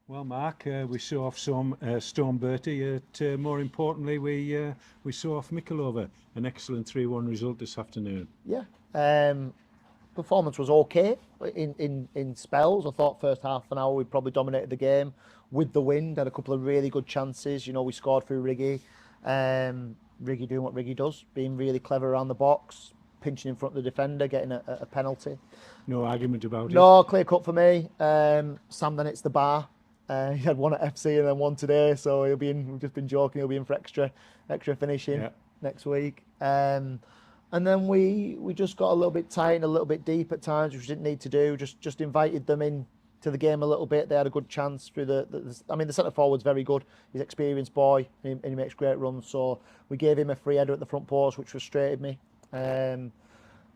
Well, Mark, we saw off some Stone Bertie. More importantly, we saw off Mickleover. An excellent 3-1 result this afternoon. Yeah, performance was okay in spells. I thought first half an hour we probably dominated the game with the wind. Had a couple of really good chances. You know, we scored through Riggy. Riggy doing what Riggy does, being really clever around the box, pinching in front of the defender, getting a penalty. No argument about it. No, clear cut for me. Sam then hits the bar. He had one at FC and then one today, so he'll be in. We've just been joking. He'll be in for extra finishing next week. And then we just got a little bit tight and a little bit deep at times, which we didn't need to do. Just invited them in to the game a little bit. They had a good chance through the centre forward's very good. He's an experienced boy and he makes great runs. So we gave him a free header at the front post, which frustrated me. And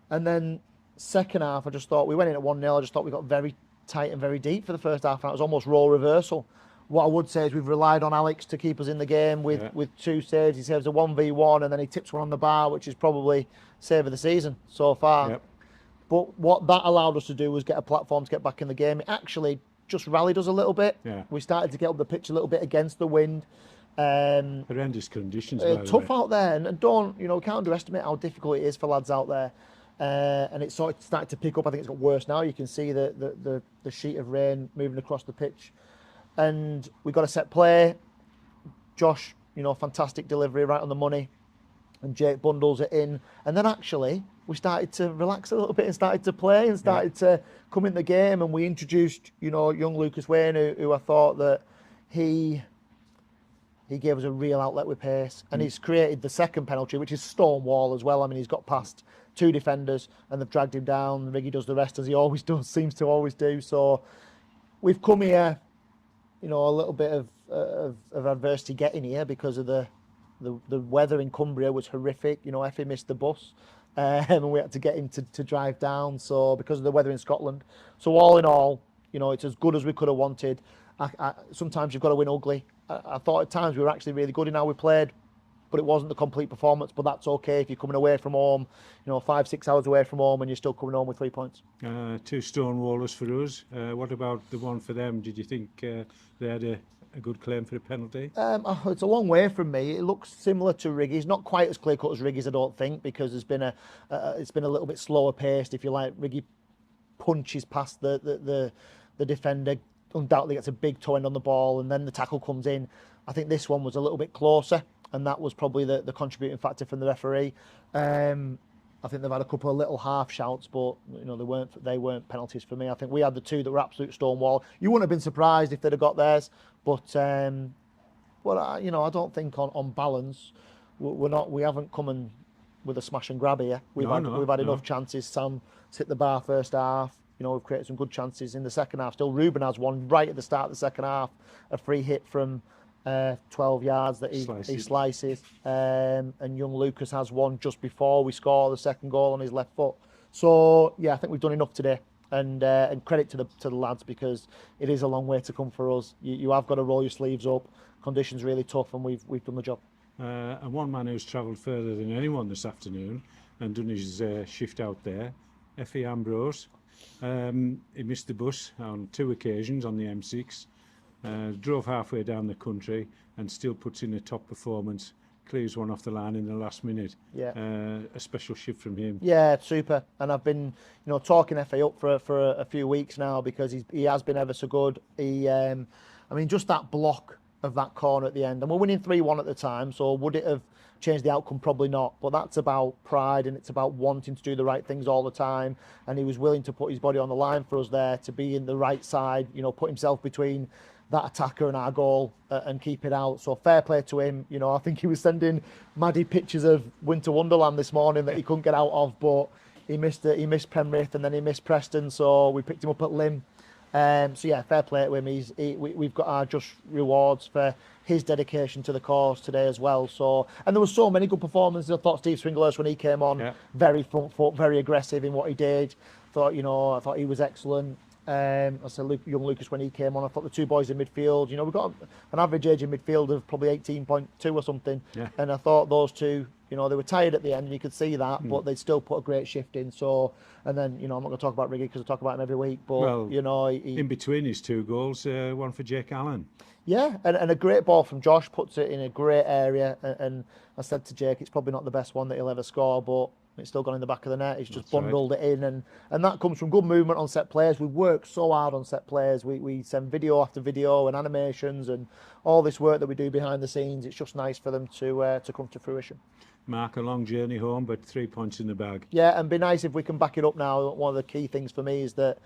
then second half, I just thought we went in at 1-0. I just thought we got very tight and very deep for the first half. And it was almost role reversal. What I would say is we've relied on Alex to keep us in the game with 2 saves. He saves a 1v1 and then he tips one on the bar, which is probably save of the season so far. Yep. But what that allowed us to do was get a platform to get back in the game. It actually just rallied us a little bit. Yeah. We started to get up the pitch a little bit against the wind. Horrendous conditions. Tough out there, and don't we can't underestimate how difficult it is for lads out there. And it's sort of started to pick up. I think it's got worse now. You can see the sheet of rain moving across the pitch, and we got a set play. Josh, fantastic delivery right on the money, and Jake bundles it in, and then actually we started to relax a little bit and started to play and started to come in the game, and we introduced young Lucas Wayne, who I thought that he gave us a real outlet with pace, and he's created the second penalty, which is stone wall as well. I mean, he's got past 2 defenders and they've dragged him down. Riggy does the rest as he always does, seems to always do. So we've come here, a little bit of adversity getting here because of the weather in Cumbria was horrific. Effie missed the bus and we had to get him to drive down. So because of the weather in Scotland. So all in all, it's as good as we could have wanted. Sometimes you've got to win ugly. I thought at times we were actually really good in how we played, but it wasn't the complete performance. But that's okay if you're coming away from home, 5-6 hours away from home, and you're still coming home with 3 points. 2 stone wallers for us. What about the one for them? Did you think they had a good claim for a penalty? It's a long way from me. It looks similar to Riggy's, not quite as clear cut as Riggy's, I don't think, because there's been it's been a little bit slower paced, if you like. Riggy punches past the defender, undoubtedly gets a big toe end on the ball, and then the tackle comes in. I think this one was a little bit closer, and that was probably the contributing factor from the referee. I think they've had a couple of little half shouts, but they weren't penalties for me. I think we had the 2 that were absolute stonewall. You wouldn't have been surprised if they'd have got theirs, but I don't think on balance we haven't come in with a smash and grab here. We've had enough chances. Sam hit the bar first half. We've created some good chances in the second half. Still, Ruben has one right at the start of the second half, a free hit from 12 yards that he slices. And young Lucas has one just before we score the second goal on his left foot. So, yeah, I think we've done enough today. And credit to the lads, because it is a long way to come for us. You have got to roll your sleeves up. Conditions really tough, and we've done the job. And one man who's travelled further than anyone this afternoon and done his shift out there, Effie Ambrose. He missed the bus on 2 occasions on the M6, drove halfway down the country and still puts in a top performance, clears one off the line in the last minute. A special shift from him. Yeah, super. And I've been talking Effie up for a few weeks now, because he has been ever so good. Just that block of that corner at the end, and we're winning 3-1 at the time, so would it have changed the outcome? Probably not, but that's about pride, and it's about wanting to do the right things all the time, and he was willing to put his body on the line for us there, to be in the right side, put himself between that attacker and our goal, and keep it out. So fair play to him. I think he was sending Maddie pictures of Winter Wonderland this morning that he couldn't get out of, but he missed it. He missed Penrith and then he missed Preston, so we picked him up at Lim. Fair play to him. We've got our just rewards for his dedication to the cause today as well. So, and there was so many good performances. I thought Steve Swinglehurst, when he came on, very front foot, very aggressive in what he did. I thought he was excellent. I said young Lucas when he came on. I thought the two boys in midfield. You know, we've got an average age in midfield of probably 18.2 or something. Yeah. And I thought those two, you know, they were tired at the end, and you could see that, but they'd still put a great shift in. So, and then, you know, I'm not going to talk about Riggy because I talk about him every week. But Well, you know, in between his 2 goals, one for Jake Allen. yeah, and a great ball from Josh, puts it in a great area. And I said to Jake, it's probably not the best one that he'll ever score, but it's still gone in the back of the net. He's just bundled it in, and that comes from good movement on set plays. We work so hard on set plays. We send video after video and animations and all this work that we do behind the scenes. It's just nice for them to come to fruition. Mark, a long journey home, but 3 points in the bag. Yeah, and be nice if we can back it up now. One of the key things for me is that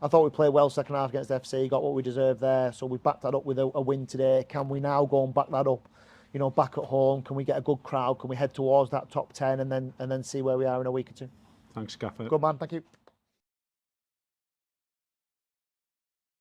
I thought we played well second half against FC, got what we deserved there. So we backed that up with a win today. Can we now go and back that up? You know, back at home, can we get a good crowd? Can we head towards that top 10 and then see where we are in a week or two? Thanks, Gaffer. Good man, thank you.